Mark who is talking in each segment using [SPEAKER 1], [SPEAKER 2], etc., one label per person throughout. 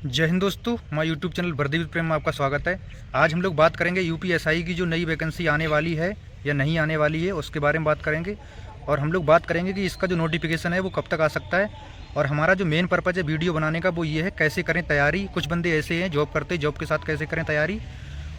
[SPEAKER 1] जय हिंद दोस्तों, हमारे यूट्यूब चैनल वर्दी विद प्रेम में आपका स्वागत है। आज हम लोग बात करेंगे यूपीएसआई की जो नई वैकेंसी आने वाली है या नहीं आने वाली है उसके बारे में बात करेंगे। और हम लोग बात करेंगे कि इसका जो नोटिफिकेशन है वो कब तक आ सकता है। और हमारा जो मेन पर्पज़ है वीडियो बनाने का वो ये है कैसे करें तैयारी। कुछ बंदे ऐसे हैं जॉब करते, जॉब के साथ कैसे करें तैयारी।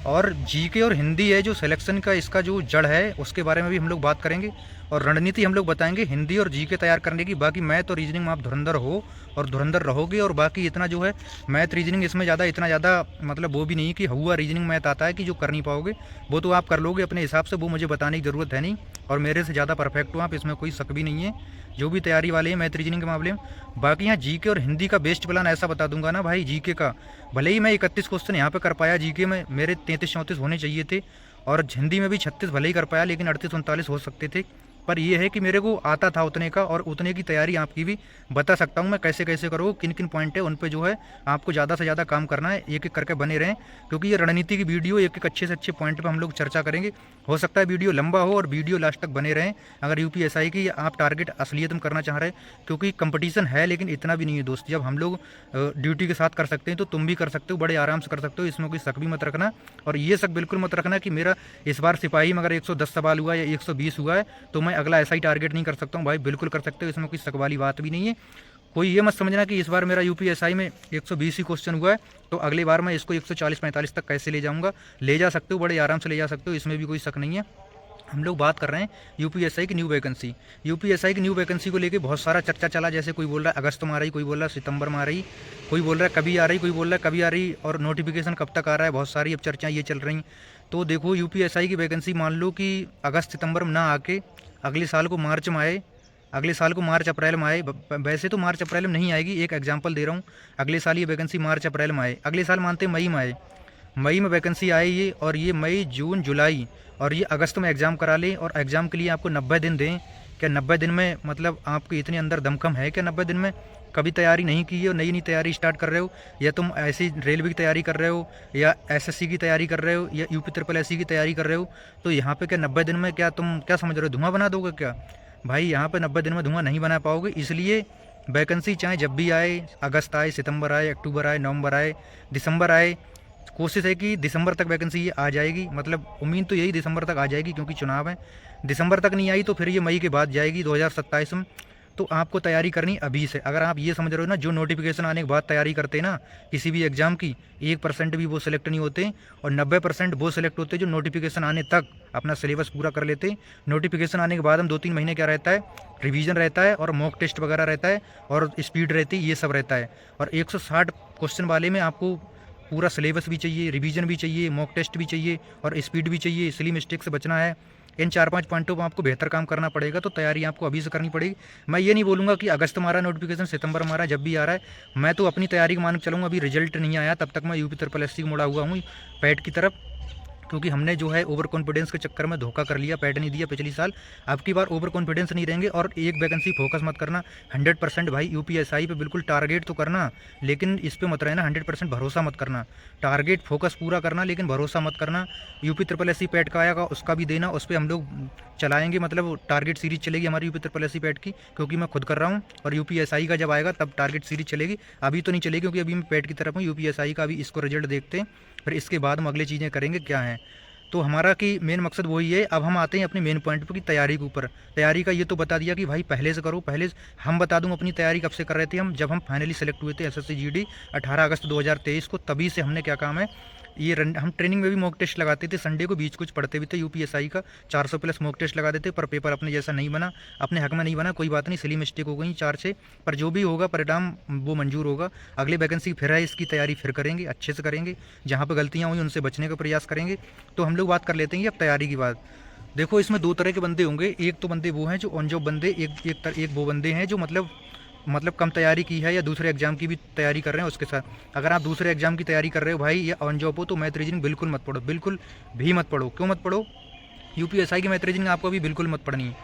[SPEAKER 1] और जीके और हिंदी है जो सिलेक्शन का इसका जो जड़ है उसके बारे में भी हम लोग बात करेंगे। और रणनीति हम लोग बताएंगे हिंदी और जीके तैयार करने की। बाकी मैथ और रीजनिंग में आप धुरंधर हो और धुरंधर रहोगे। और बाकी इतना जो है मैथ रीजनिंग इसमें इतना ज़्यादा मतलब वो भी नहीं कि हुआ रीजनिंग मैथ आता है कि जो कर नहीं पाओगे, वो तो आप कर लोगे अपने हिसाब से, वो मुझे बताने की ज़रूरत है नहीं। और मेरे से ज़्यादा परफेक्ट हो आप, इसमें कोई शक भी नहीं है जो भी तैयारी वाले हैं मैथ रीजनिंग के मामले में। बाकी यहाँ जीके और हिंदी का बेस्ट प्लान ऐसा बता दूंगा ना भाई। जीके का भले ही मैं 31 क्वेश्चन यहाँ पे कर पाया, जीके में मेरे 33-34 होने चाहिए थे। और हिंदी में भी 36 भले ही कर पाया, लेकिन 38-39 हो सकते थे। पर यह है कि मेरे को आता था उतने का, और उतने की तैयारी आपकी भी बता सकता हूँ मैं कैसे कैसे करो, किन किन पॉइंट है उन पे जो है आपको ज़्यादा से ज़्यादा काम करना है। एक एक करके बने रहें, क्योंकि ये रणनीति की वीडियो एक एक अच्छे से अच्छे पॉइंट पे हम लोग चर्चा करेंगे। हो सकता है वीडियो लंबा हो और वीडियो लास्ट तक बने रहें। अगर यूपीएसआई की आप टारगेट असलियत में करना चाह रहे हैं, क्योंकि कंपटीशन है लेकिन इतना भी नहीं है दोस्त। जब हम लोग ड्यूटी के साथ कर सकते हैं तो तुम भी कर सकते हो, बड़े आराम से कर सकते हो। इसमें कोई शक भी मत रखना। और ये शक बिल्कुल मत रखना कि मेरा इस बार सिपाही में अगर 110 सवाल हुआ या 120 हुआ है तो मैं अगला ऐसा ही टारगेट नहीं कर सकता हूँ। भाई बिल्कुल कर सकते हो, इसमें कोई शक वाली बात भी नहीं है। कोई ये मत समझना कि इस बार मेरा यूपीएसआई में 120 ही क्वेश्चन हुआ है तो अगली बार मैं इसको 140-45 तक कैसे ले जाऊंगा। ले जा सकते हो, बड़े आराम से ले जा सकते हो, इसमें भी कोई शक नहीं है। हम लोग बात कर रहे हैं यूपीएसआई की न्यू वैकेंसी। यूपीएसआई की न्यू वैकेंसी को लेके बहुत सारा चर्चा चला। जैसे कोई बोल रहा है अगस्त में आ रही, कोई बोल रहा है सितंबर में आ रही, कोई बोल रहा है कभी आ रही, कोई बोल रहा है कभी आ रही, और नोटिफिकेशन कब तक आ रहा है। बहुत सारी अब चर्चाएँ ये चल रही। तो देखो यूपीएसआई की वैकेंसी मान लो कि अगस्त सितंबर में ना आके अगले साल को मार्च में आए, अगले साल को मार्च अप्रैल में आए। वैसे तो मार्च अप्रैल में नहीं आएगी, एक एग्जांपल दे रहा हूँ। अगले साल ये वैकेंसी मार्च अप्रैल में आए, अगले साल मानते मई में आए, मई में वैकेंसी आए ये, और ये मई जून जुलाई और ये अगस्त में एग्ज़ाम करा लें। और एग्ज़ाम के लिए आपको 90 दिन दें। क्या 90 दिन में मतलब आपके इतने अंदर दमखम है क्या 90 दिन में? कभी तैयारी नहीं की है और नई नई तैयारी स्टार्ट कर रहे हो, या तुम ऐसी रेलवे की तैयारी कर रहे हो, या एसएससी की तैयारी कर रहे हो, या यूपी ट्रिपल एससी की तैयारी कर रहे हो, तो यहाँ पे क्या 90 दिन में क्या तुम क्या समझ रहे हो धुआं बना दोगे क्या? भाई यहाँ पे 90 दिन में धुआं नहीं बना पाओगे। इसलिए वैकेंसी चाहे जब भी आए, अगस्त आए, सितंबर आए, अक्टूबर आए, नवंबर आए, दिसंबर आए, कोशिश है कि दिसंबर तक वैकेंसी ये आ जाएगी। मतलब उम्मीद तो यही दिसंबर तक आ जाएगी, क्योंकि चुनाव है। दिसंबर तक नहीं आई तो फिर ये मई के बाद जाएगी 2027 में। तो आपको तैयारी करनी अभी से। अगर आप ये समझ रहे हो ना जो नोटिफिकेशन आने के बाद तैयारी करते हैं ना किसी भी एग्जाम की, 1% भी वो सिलेक्ट नहीं होते, और 90% वो सिलेक्ट होते जो नोटिफिकेशन आने तक अपना सिलेबस पूरा कर लेते। नोटिफिकेशन आने के बाद हम 2-3 महीने क्या रहता है, रिवीजन रहता है और मॉक टेस्ट वगैरह रहता है और स्पीड रहती है, ये सब रहता है। और 160 क्वेश्चन वाले में आपको पूरा सिलेबस भी चाहिए, रिवीजन भी चाहिए, मॉक टेस्ट भी चाहिए और स्पीड भी चाहिए। सिली मिस्टेक से बचना है। इन 4-5 पॉइंटों पर आपको बेहतर काम करना पड़ेगा। तो तैयारी आपको अभी से करनी पड़ेगी। मैं ये नहीं बोलूँगा कि अगस्त में आ रहा है नोटिफिकेशन, सितंबर में आ रहा है, जब भी आ रहा है मैं तो अपनी तैयारी के मान के चलूँगा। अभी रिजल्ट नहीं आया तब तक मैं यूपी ट्रिपल एससी मुड़ा हुआ हूँ पैट की तरफ, क्योंकि हमने जो है ओवर कॉन्फिडेंस के चक्कर में धोखा कर लिया, पैट नहीं दिया पिछली साल। अब की बार ओवर कॉन्फिडेंस नहीं रहेंगे। और एक वैकेंसी फोकस मत करना 100%। भाई यूपीएसआई पे बिल्कुल टारगेट तो करना, लेकिन इस पे मत रहना 100% भरोसा मत करना। टारगेट फोकस पूरा करना लेकिन भरोसा मत करना। यूपी ट्रिपल एससी पैट का आएगा उसका भी देना, उस पर हम लोग चलाएंगे। मतलब टारगेट सीरीज चलेगी हमारी यूपी ट्रिपल एससी पैट की, क्योंकि मैं खुद कर रहा हूँ। और यूपीएसआई का जब आएगा तब टारगेट सीरीज चलेगी, अभी तो नहीं चलेगी क्योंकि अभी मैं पैट की तरफ हूँ। यूपीएसआई का अभी इसको रिजल्ट देखते हैं, फिर इसके बाद हम अगली चीज़ें करेंगे क्या हैं। तो हमारा कि मेन मकसद वही है। अब हम आते हैं अपने मेन पॉइंट पर कि तैयारी के ऊपर। तैयारी का ये तो बता दिया कि भाई पहले से करो। पहले हम बता दूं अपनी तैयारी कब से कर रहे थे हम, जब हम फाइनली सेलेक्ट हुए थे एसएससी जीडी 18 अगस्त 2023 को, तभी से हमने क्या काम है ये हम ट्रेनिंग में भी मॉक टेस्ट लगाते थे, संडे को बीच कुछ पढ़ते भी थे। यूपीएसआई का 400 प्लस मॉक टेस्ट लगा देते, पर पेपर अपने जैसा नहीं बना, अपने हक में नहीं बना। कोई बात नहीं, सिली मिस्टेक हो गई 4-6, पर जो भी होगा परिणाम वो मंजूर होगा। अगले वैकेंसी फिर है, इसकी तैयारी फिर करेंगे, अच्छे से करेंगे। जहाँ पर गलतियाँ हुई उनसे बचने का प्रयास करेंगे। तो हम लोग बात कर लेते हैं अब तैयारी की बात। देखो इसमें 2 तरह के बंदे होंगे। एक तो बंदे वो हैं जो ऑन जॉब बंदे, एक वो बंदे हैं जो मतलब कम तैयारी की है या दूसरे एग्जाम की भी तैयारी कर रहे हैं उसके साथ। अगर आप दूसरे एग्जाम की तैयारी कर रहे हो भाई या ऑन जॉब हो, तो मैथ रीजनिंग बिल्कुल मत पढ़ो, बिल्कुल भी मत पढ़ो। क्यों मत पढ़ो? यूपीएसआई की मैथ रीजनिंग आपको अभी बिल्कुल मत पढ़नी है।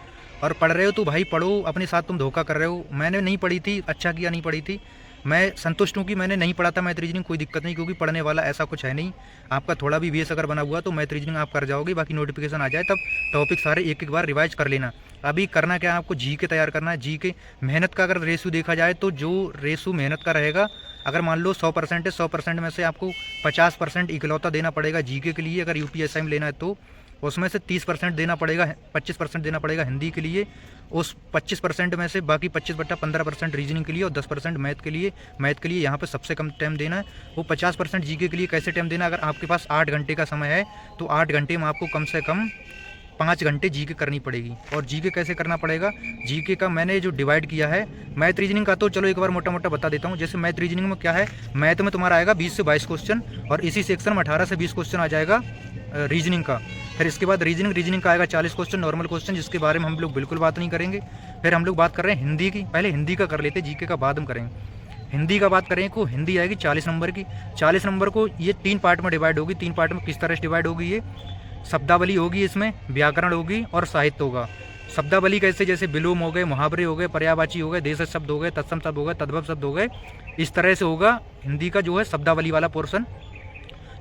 [SPEAKER 1] और पढ़ रहे हो तो भाई पढ़ो, अपने साथ तुम धोखा कर रहे हो। मैंने नहीं पढ़ी थी, अच्छा किया नहीं पढ़ी थी। मैं संतुष्ट हूँ कि मैंने नहीं पढ़ा था मैथ रीजनिंग, कोई दिक्कत नहीं, क्योंकि पढ़ने वाला ऐसा कुछ है नहीं। आपका थोड़ा भी बेस अगर बना हुआ तो मैथ रीजनिंग आप कर जाओगे। बाकी नोटिफिकेशन आ जाए तब टॉपिक सारे एक एक बार रिवाइज कर लेना। अभी करना क्या है, आपको जी के तैयार करना है। जी के मेहनत का अगर रेशू देखा जाए तो जो रेशू मेहनत का रहेगा, अगर मान लो 100% है, 100% में से आपको 50% इकलौता देना पड़ेगा जीके के लिए अगर यूपीएसआई में लेना है तो। उसमें से 30% देना पड़ेगा, 25% देना पड़ेगा हिंदी के लिए। उस 25% में से बाकी 25/15% रीजनिंग के लिए और 10% मैथ के लिए। मैथ के लिए यहाँ पे सबसे कम टाइम देना है। वो 50% जीके के लिए कैसे टाइम देना, अगर आपके पास 8 घंटे का समय है तो 8 घंटे में आपको कम से कम 5 घंटे जीके करनी पड़ेगी। और जीके कैसे करना पड़ेगा, जीके का मैंने जो डिवाइड किया है मैथ रीजनिंग का, तो चलो एक बार मोटा मोटा बता देता हूँ। जैसे मैथ रीजनिंग में क्या है, मैथ में तुम्हारा आएगा 20 से 22 क्वेश्चन और इसी सेक्शन में 18 से 20 क्वेश्चन आ जाएगा रीजनिंग का। फिर इसके बाद रीजनिंग का आएगा 40 क्वेश्चन नॉर्मल क्वेश्चन, जिसके बारे में हम लोग बिल्कुल बात नहीं करेंगे। फिर हम लोग बात कर रहे हैं हिंदी की, पहले हिंदी का कर लेते, जीके का बाद हम करेंगे। हिंदी का बात करें को हिंदी आएगी 40 नंबर की। 40 नंबर को ये 3 पार्ट में डिवाइड होगी। 3 पार्ट में किस तरह से डिवाइड होगी, ये शब्दावली होगी, इसमें व्याकरण होगी और साहित्य होगा। शब्दावली कैसे, जैसे विलोम हो गए, मुहावरे हो गए, पर्यायवाची हो गए, देशज शब्द हो गए, तत्सम शब्द हो गए, तद्भव शब्द हो गए, इस तरह से होगा हिंदी का जो है शब्दावली वाला पोर्शन।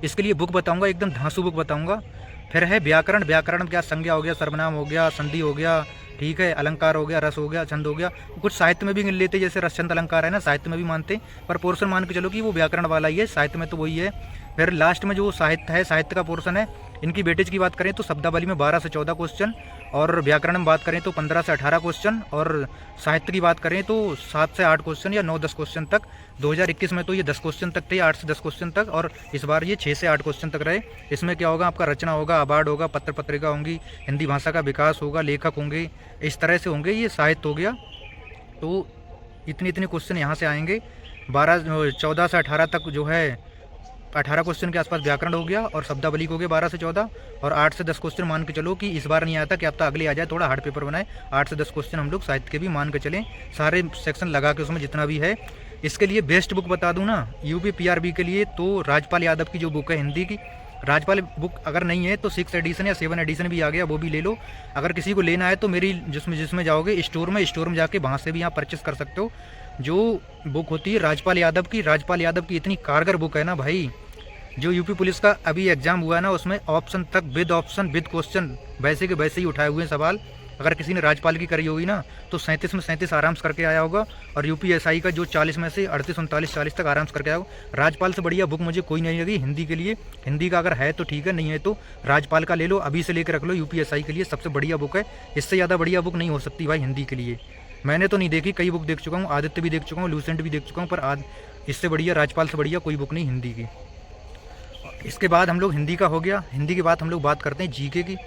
[SPEAKER 1] इसके लिए बुक बताऊंगा, एकदम धांसू बुक बताऊंगा। फिर है व्याकरण। व्याकरण में क्या, संज्ञा हो गया, सर्वनाम हो गया, संधि हो गया, ठीक है, अलंकार हो गया, रस हो गया, छंद हो गया। कुछ साहित्य में भी गिन लेते, जैसे रस छंद अलंकार है ना, साहित्य में भी मानते, पर पोर्शन मान के चलो कि वो व्याकरण वाला ही है, साहित्य में तो वही है। फिर लास्ट में जो साहित्य है, साहित्य का पोर्शन है, इनकी वेटेज की बात करें तो शब्दावली में 12 से 14 क्वेश्चन, और व्याकरण में बात करें तो 15 से 18 क्वेश्चन, और साहित्य की बात करें तो 7 से 8 क्वेश्चन या 9-10 क्वेश्चन तक। 2021 में तो ये 10 क्वेश्चन तक थे, 8 से 10 क्वेश्चन तक, और इस बार ये 6 से 8 क्वेश्चन तक रहे। इसमें क्या होगा, आपका रचना होगा, अवार्ड होगा, पत्र पत्रिका होंगी, हिंदी भाषा का विकास होगा, लेखक होंगे, इस तरह से होंगे। ये साहित्य हो गया। तो इतने क्वेश्चन यहाँ से आएंगे। 14 से 18 तक जो है 18 क्वेश्चन के आसपास व्याकरण हो गया, और शब्दावली हो गया 12 से 14, और 8 से 10 क्वेश्चन मान के चलो कि इस बार नहीं आता कि अब तो अगले आ जाए, थोड़ा हार्ड पेपर बनाए। 8 से 10 क्वेश्चन हम लोग साहित्य के भी मान के चलें, सारे सेक्शन लगा के उसमें जितना भी है। इसके लिए बेस्ट बुक बता दूं ना, यूपी पीआरबी के लिए तो राजपाल यादव की जो बुक है हिंदी की, राजपाल बुक अगर नहीं है तो 6 एडिशन या 7 एडिशन भी आ गया, वो भी ले लो। अगर किसी को लेना है तो मेरी जिसमें जाओगे स्टोर में जाके वहाँ से भी आप परचेस कर सकते हो। जो बुक होती है राजपाल यादव की इतनी कारगर बुक है ना भाई। जो यूपी पुलिस का अभी एग्जाम हुआ है ना, उसमें ऑप्शन तक विद क्वेश्चन वैसे के वैसे ही उठाए हुए हैं सवाल। अगर किसी ने राजपाल की करी होगी ना तो 37 में 37 आराम से करके आया होगा, और यूपीएसआई का जो 40 में से 38, 39, 40 तक आराम से करके आया होगा। राजपाल से बढ़िया बुक मुझे कोई नहीं लगी हिंदी के लिए। हिंदी का अगर है तो ठीक है, नहीं है तो राजपाल का ले लो, अभी से लेकर रख लो। यूपीएसआई के लिए सबसे बढ़िया बुक है, इससे ज़्यादा बढ़िया बुक नहीं हो सकती भाई हिंदी के लिए। मैंने तो नहीं देखी, कई बुक देख चुका हूँ, आदित्य भी देख चुका हूँ, लूसेंट भी देख चुका हूँ, पर इससे बढ़िया, राजपाल से बढ़िया कोई बुक नहीं हिंदी की। इसके बाद हम लोग हिंदी का हो गया। हिंदी के बाद हम लोग बात करते हैं जीके की।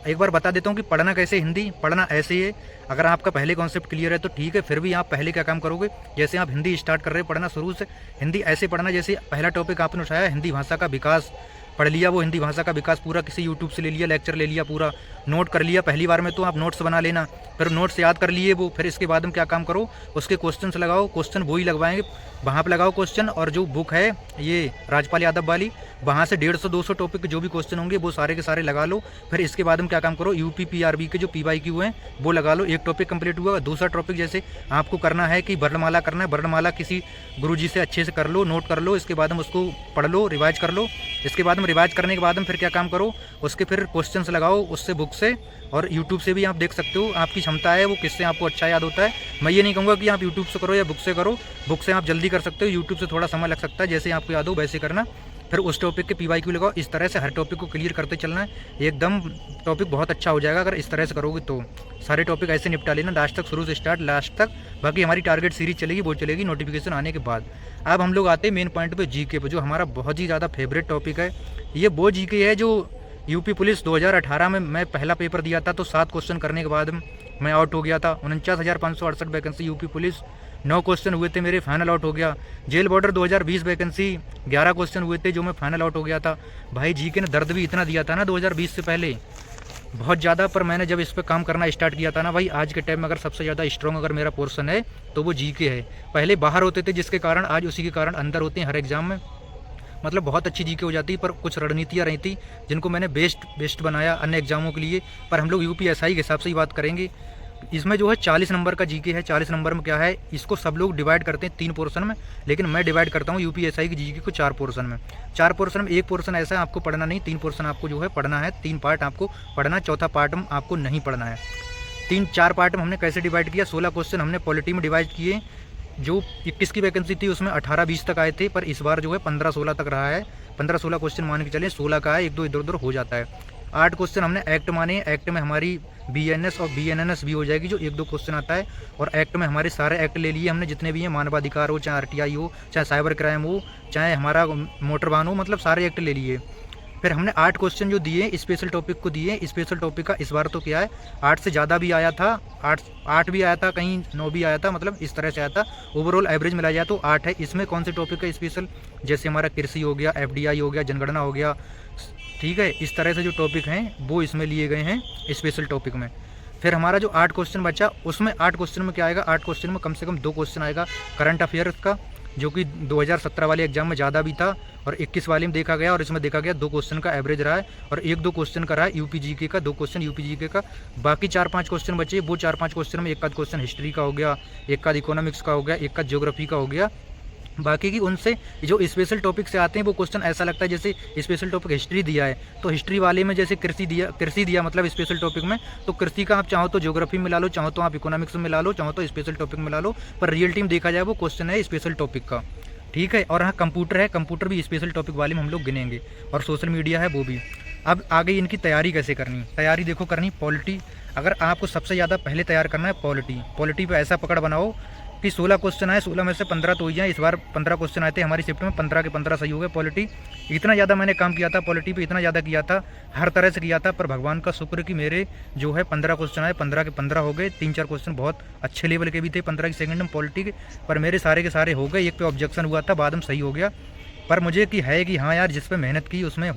[SPEAKER 1] एक बार बता देता हूँ कि पढ़ना कैसे हिंदी, पढ़ना ऐसे ही है। अगर आपका पहले कॉन्सेप्ट क्लियर है तो ठीक है, फिर भी आप पहले क्या काम करोगे, जैसे आप हिंदी स्टार्ट कर रहे हैं पढ़ना शुरू से, हिंदी ऐसे पढ़ना जैसे पहला टॉपिक आपने उठाया हिंदी भाषा का विकास, पढ़ लिया वो हिंदी भाषा का विकास पूरा, किसी यूट्यूब से ले लिया, लेक्चर ले लिया, पूरा नोट कर लिया। पहली बार में तो आप नोट्स बना लेना, फिर नोट्स याद कर लिए वो। फिर इसके बाद में क्या काम करो, उसके क्वेश्चंस लगाओ, क्वेश्चन वही लगवाएंगे, वहाँ पे लगाओ क्वेश्चन। और जो बुक है ये राजपाल यादव वाली, वहाँ से 150-200 टॉपिक के जो भी क्वेश्चन होंगे वो सारे के सारे लगा लो। फिर इसके बाद में क्या काम करो, यूपी पीआरबी के जो PYQ हैं वो लगा लो। एक टॉपिक कंप्लीट हुआ। दूसरा टॉपिक जैसे आपको करना है कि वर्णमाला करना है, वर्णमाला किसी गुरुजी से अच्छे से कर लो, नोट कर लो। इसके बाद में उसको पढ़ लो, रिवाइज कर लो। इसके बाद में रिवाइज करने के बाद में फिर क्या काम करो, उसके फिर क्वेश्चंस लगाओ उससे बुक से, और यूट्यूब से भी आप देख सकते हो, आपकी क्षमता है वो किससे आपको अच्छा याद होता है। मैं ये नहीं कहूँगा कि आप यूट्यूब से करो या बुक से करो, बुक से आप जल्दी कर सकते हो, यूट्यूब से थोड़ा समय लग सकता है, जैसे आपको याद हो वैसे करना। फिर उस टॉपिक के PYQ लगाओ। इस तरह से हर टॉपिक को क्लियर करते चलना है, एकदम टॉपिक बहुत अच्छा हो जाएगा अगर इस तरह से करोगे तो। सारे टॉपिक ऐसे निपटा लेना लास्ट तक, शुरू से स्टार्ट लास्ट तक। बाकी हमारी टारगेट सीरीज चलेगी, वो चलेगी नोटिफिकेशन आने के बाद। अब हम लोग आते हैं मेन पॉइंट पे, जीके पे, जो हमारा बहुत ही ज़्यादा फेवरेट टॉपिक है। ये वो जीके है जो यूपी पुलिस 2018 में मैं पहला पेपर दिया था तो 7 क्वेश्चन करने के बाद मैं आउट हो गया था। 49,568 वैकेंसी यूपी पुलिस, 9 क्वेश्चन हुए थे मेरे, फाइनल आउट हो गया। जेल बॉर्डर 2020 वैकेंसी, 11 क्वेश्चन हुए थे जो मैं फाइनल आउट हो गया था। भाई जीके ने दर्द भी इतना दिया था ना 2020 से पहले, बहुत ज़्यादा। पर मैंने जब इस पर काम करना स्टार्ट किया था ना भाई, आज के टाइम में अगर सबसे ज़्यादा स्ट्रॉन्ग अगर मेरा पोर्शन है तो वो जीके है। पहले बाहर होते थे जिसके कारण आज उसी के कारण अंदर होते हैं हर एग्ज़ाम में। मतलब बहुत अच्छी जीके हो जाती, पर कुछ रणनीतियाँ रही थी जिनको मैंने बेस्ट बनाया अन्य एग्जामों के लिए। पर हम लोग यूपीएसआई के हिसाब से ही बात करेंगे। इसमें जो है 40 नंबर का जीके है। 40 नंबर में क्या है, इसको सब लोग डिवाइड करते हैं 3 पोर्शन में, लेकिन मैं डिवाइड करता हूँ यूपीएसआई की जीके को 4 पोर्शन में। 4 पोर्शन में एक पोर्शन ऐसा है आपको पढ़ना नहीं, 3 पोर्शन आपको जो है पढ़ना है। 3 पार्ट आपको पढ़ना, चौथा पार्ट में आपको नहीं पढ़ना है। 4 पार्ट में हमने कैसे डिवाइड किया, 16 क्वेश्चन हमने पॉलिटी में डिवाइड किए। जो 21 की वैकेंसी थी उसमें 18-20 तक आए थे, पर इस बार जो है 15-16 तक रहा है। 15-16 क्वेश्चन मान के चलें, 16 का है, 1-2 इधर उधर हो जाता है। 8 क्वेश्चन हमने एक्ट माने, एक्ट में हमारी बीएनएस और बीएनएनएस भी हो जाएगी, जो 1-2 क्वेश्चन आता है। और एक्ट में हमारे सारे एक्ट ले लिए हमने, जितने भी हैं, मानवाधिकार हो, चाहे आरटीआई हो, चाहे साइबर क्राइम हो, चाहे हमारा मोटर वाहन हो, मतलब सारे एक्ट ले लिए। फिर हमने 8 क्वेश्चन जो दिए स्पेशल टॉपिक को दिए। स्पेशल टॉपिक का इस बार तो क्या है, 8 से ज़्यादा भी आया था, 8 भी आया था, कहीं 9 भी आया था, मतलब इस तरह से आया था। ओवरऑल एवरेज मिला जाए तो 8 है। इसमें कौन से टॉपिक का स्पेशल, जैसे हमारा कृषि हो गया, एफडीआई हो गया, जनगणना हो गया, ठीक है, इस तरह से जो टॉपिक हैं वो इसमें लिए गए हैं स्पेशल टॉपिक में। फिर हमारा जो 8 क्वेश्चन बचा, उसमें 8 क्वेश्चन में क्या आएगा, 8 क्वेश्चन में कम से कम 2 क्वेश्चन आएगा करंट अफेयर्स का, जो कि 2017 वाले एग्जाम में ज़्यादा भी था और 21 वाले में देखा गया, और इसमें देखा गया 2 क्वेश्चन का एवरेज रहा है, और 1-2 क्वेश्चन का रहा है यूपी जीके का, 2 क्वेश्चन यूपी जीके का। बाकी 4-5 क्वेश्चन बचे, वो 4-5 क्वेश्चन में 1 आध क्वेश्चन हिस्ट्री का हो गया, 1 आध इकोनॉमिक्स का हो गया, 1 आध ज्योग्राफी का हो गया। बाकी की उनसे जो स्पेशल टॉपिक से आते हैं वो क्वेश्चन ऐसा लगता है जैसे स्पेशल टॉपिक हिस्ट्री दिया है, तो हिस्ट्री वाले में जैसे कृषि दिया मतलब स्पेशल टॉपिक में, तो कृषि का आप चाहो तो ज्योग्राफी में ला लो, चाहो तो आप इकोनॉमिक्स में ला लो, चाहो तो स्पेशल टॉपिक में ला लो, पर रियल टीम देखा जाए वो क्वेश्चन है स्पेशल टॉपिक का, ठीक है। और हाँ, कंप्यूटर है, कंप्यूटर भी स्पेशल टॉपिक वाले में हम लोग गिनेंगे, और सोशल मीडिया है वो भी। अब आगे इनकी तैयारी कैसे करनी, तैयारी देखो करनी पॉलिटी। अगर आपको सबसे ज़्यादा पहले तैयार करना है पॉलिटी पे ऐसा पकड़ बनाओ कि 16 क्वेश्चन आए, 16 में से 15 तो हो जाए। इस बार 15 क्वेश्चन आए थे हमारी शिफ्ट में, 15 के 15 सही हो गए। पॉलिटी इतना ज़्यादा मैंने काम किया था, पॉलिटी पे इतना ज़्यादा किया था, हर तरह से किया था, पर भगवान का शुक्र कि मेरे जो है 15 क्वेश्चन आए, 15 के 15 हो गए। 3-4 क्वेश्चन बहुत अच्छे लेवल के भी थे 15 की सेकंड में पॉलिटी के, पर मेरे सारे के सारे हो गए। एक पे ऑब्जेक्शन हुआ था, बाद में सही हो गया। पर मुझे कि है कि हाँ यार, जिस पे मेहनत की उसमें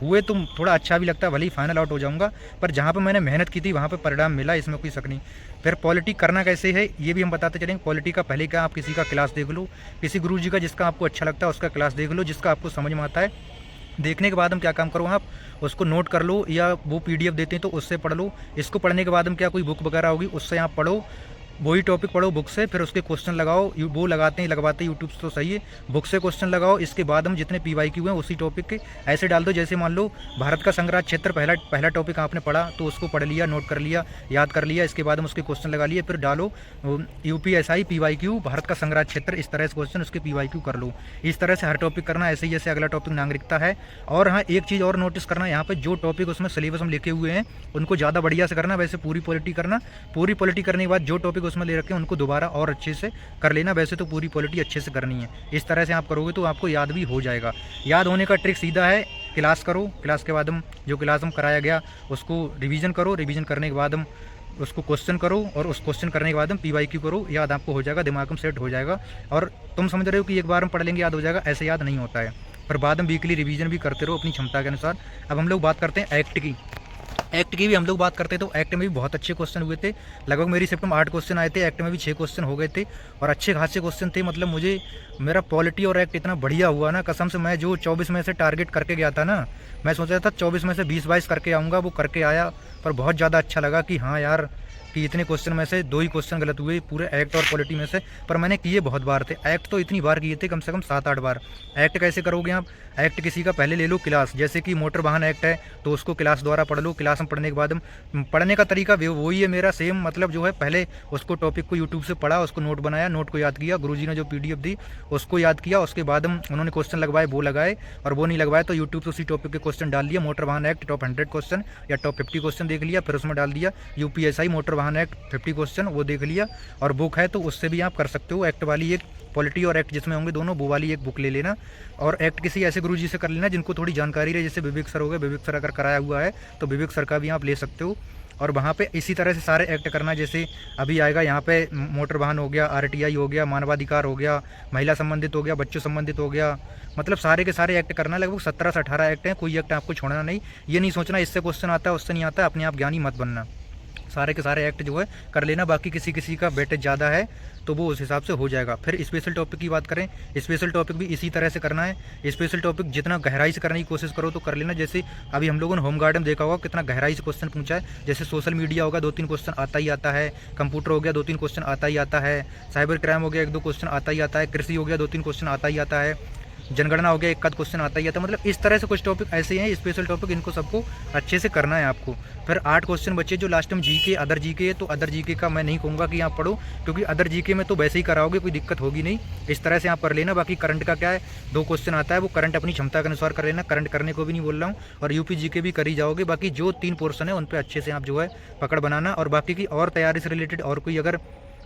[SPEAKER 1] हुए तो थोड़ा अच्छा भी लगता है, भले ही फाइनल आउट हो जाऊंगा, पर जहाँ पे मैंने मेहनत की थी वहाँ पे परिणाम मिला, इसमें कोई शक नहीं। फिर पॉलिटी करना कैसे है ये भी हम बताते चलेंगे। पॉलिटी का पहले क्या, आप किसी का क्लास देख लो, किसी गुरुजी का जिसका आपको अच्छा लगता है उसका क्लास देख लो, जिसका आपको समझ में आता है। देखने के बाद हम क्या काम करो, आप उसको नोट कर लो, या वो PDF देते हैं तो उससे पढ़ लो। इसको पढ़ने के बाद हम क्या, कोई बुक वगैरह होगी उससे आप पढ़ो, वही टॉपिक पढ़ो बुक से, फिर उसके क्वेश्चन लगाओ। वो लगवाते हैं यूट्यूब से तो सही है, बुक से क्वेश्चन लगाओ। इसके बाद हम जितने PYQ हैं उसी टॉपिक के ऐसे डाल दो, जैसे मान लो भारत का संग्रह क्षेत्र पहला टॉपिक आपने पढ़ा तो उसको पढ़ लिया, नोट कर लिया, याद कर लिया। इसके बाद हम उसके क्वेश्चन लगा लिए, फिर डालो UPSI PYQ भारत का संग्रह क्षेत्र, इस तरह से क्वेश्चन उसके PYQ कर लो। इस तरह से हर टॉपिक करना। ऐसे ही जैसे अगला टॉपिक नागरिकता है। और हाँ, एक चीज़ और नोटिस करना, यहाँ पर जो टॉपिक उसमें सिलेबस हम लिखे हुए हैं उनको ज़्यादा बढ़िया से करना। वैसे पूरी पॉलिटी करना, पूरी पॉलिटी करने के बाद जो टॉपिक उसमें ले रखे हैं उनको दोबारा और अच्छे से कर लेना। वैसे तो पूरी पॉलिटी अच्छे से करनी है, इस तरह से आप करोगे तो आपको याद भी हो जाएगा। याद होने का ट्रिक सीधा है, क्लास करो, क्लास के बाद हम जो क्लास हम कराया गया उसको रिवीजन करो, रिवीजन करने के बाद हम उसको क्वेश्चन करो, और उस क्वेश्चन करने के बाद हम PYQ करो। याद आपको हो जाएगा, दिमाग में सेट हो जाएगा। और तुम समझ रहे हो कि एक बार हम पढ़ लेंगे याद हो जाएगा, ऐसे याद नहीं होता है, पर बाद में वीकली रिवीजन भी करते रहो अपनी क्षमता के अनुसार। अब हम लोग बात करते हैं एक्ट की। एक्ट की भी हम लोग बात करते हैं, तो एक्ट में भी बहुत अच्छे क्वेश्चन हुए थे। लगभग मेरी शिफ्ट में 8 क्वेश्चन आए थे, एक्ट में भी 6 क्वेश्चन हो गए थे, और अच्छे खासे क्वेश्चन थे। मतलब मुझे मेरा पॉलिटी और एक्ट इतना बढ़िया हुआ ना, कसम से। मैं जो 24 में से टारगेट करके गया था ना, मैं सोच रहा था 24 में से 20-22 करके आऊँगा, वो करके आया। पर बहुत ज़्यादा अच्छा लगा कि हाँ यार, कि इतने क्वेश्चन में से 2 ही क्वेश्चन गलत हुए पूरे एक्ट और पॉलिटी में से। पर मैंने किए बहुत बार थे, एक्ट तो इतनी बार किए थे, कम से कम 7-8 बार। एक्ट कैसे करोगे आप, एक्ट किसी का पहले ले लो क्लास, जैसे कि मोटर वाहन एक्ट है तो उसको क्लास द्वारा पढ़ लो। क्लास में पढ़ने के बाद हम पढ़ने का तरीका वही है मेरा सेम, मतलब जो है पहले उसको टॉपिक को यूट्यूब से पढ़ा, उसको नोट बनाया, नोट को याद किया, गुरुजी ने जो PDF दी उसको याद किया। उसके बाद हम उन्होंने क्वेश्चन लगवाए वो लगाए, और वो नहीं लगवाए तो यूट्यूब से उसी टॉपिक के क्वेश्चन डाल दिया। मोटर वाहन एक्ट टॉप 100 क्वेश्चन या टॉप 50 क्वेश्चन देख लिया, फिर उसमें डाल दिया UPSI मोटर वाहन एक्ट 50 क्वेश्चन, वो देख लिया। और बुक है तो उससे भी आप कर सकते हो, एक्ट वाली एक, पॉलिटी और एक्ट जिसमें होंगे दोनों, वो वाली एक बुक ले लेना। और एक्ट किसी ऐसे गुरुजी से कर लेना जिनको थोड़ी जानकारी रहे, जैसे विवेक सर हो गए, विवेक सर अगर कराया हुआ है तो विवेक सर का भी आप ले सकते हो। और वहाँ पे इसी तरह से सारे एक्ट करना, जैसे अभी आएगा यहाँ पे मोटर वाहन हो गया, RTI हो गया, मानवाधिकार हो गया, महिला संबंधित हो गया, बच्चों संबंधित हो गया, मतलब सारे के सारे एक्ट करना। लगभग 17 से 18 एक्ट हैं, कोई एक्ट आपको छोड़ना नहीं। ये नहीं सोचना इससे क्वेश्चन आता है उससे नहीं आता, अपने आप ज्ञानी मत बनना। सारे के सारे एक्ट जो है कर लेना। बाकी किसी किसी का वेटेज ज़्यादा है तो वो उस हिसाब से हो जाएगा। फिर स्पेशल टॉपिक की बात करें, स्पेशल टॉपिक भी इसी तरह से करना है। स्पेशल टॉपिक जितना गहराई से करने की कोशिश करो तो कर लेना। जैसे अभी हम लोगों ने होम गार्ड में देखा होगा कितना गहराई से क्वेश्चन पूछा है। जैसे सोशल मीडिया होगा 2-3 क्वेश्चन आता ही आता है, कंप्यूटर हो गया 2-3 क्वेश्चन आता ही आता है, साइबर क्राइम हो गया 1-2 क्वेश्चन आता ही आता है, कृषि हो गया 2-3 क्वेश्चन आता ही आता है, जनगणना हो गया 1 आध क्वेश्चन आता ही आता है। मतलब इस तरह से कुछ टॉपिक ऐसे हैं स्पेशल टॉपिक, इनको सबको अच्छे से करना है आपको। फिर 8 क्वेश्चन बचे जो लास्ट में जीके, अदर जीके है। तो अदर जीके का मैं नहीं कहूँगा कि आप पढ़ो, क्योंकि अदर जीके में तो वैसे ही कराओगे, कोई दिक्कत होगी नहीं। इस तरह से आप कर लेना। बाकी करंट का क्या है, 2 क्वेश्चन आता है, वो करंट अपनी क्षमता के अनुसार कर लेना, करंट करने को भी नहीं बोल रहा हूँ। और यूपी जीके भी कर ही जाओगे। बाकी जो 3 पोर्शन है उन पर अच्छे से आप जो है पकड़ बनाना। और बाकी की और तैयारी से रिलेटेड और कोई अगर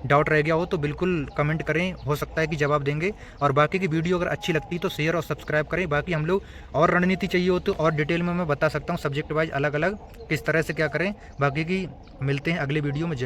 [SPEAKER 1] डाउट रह गया हो तो बिल्कुल कमेंट करें, हो सकता है कि जवाब देंगे। और बाकी की वीडियो अगर अच्छी लगती तो शेयर और सब्सक्राइब करें। बाकी हम लोग और रणनीति चाहिए हो तो और डिटेल में मैं बता सकता हूँ सब्जेक्ट वाइज अलग अलग किस तरह से क्या करें। बाकी की मिलते हैं अगले वीडियो में।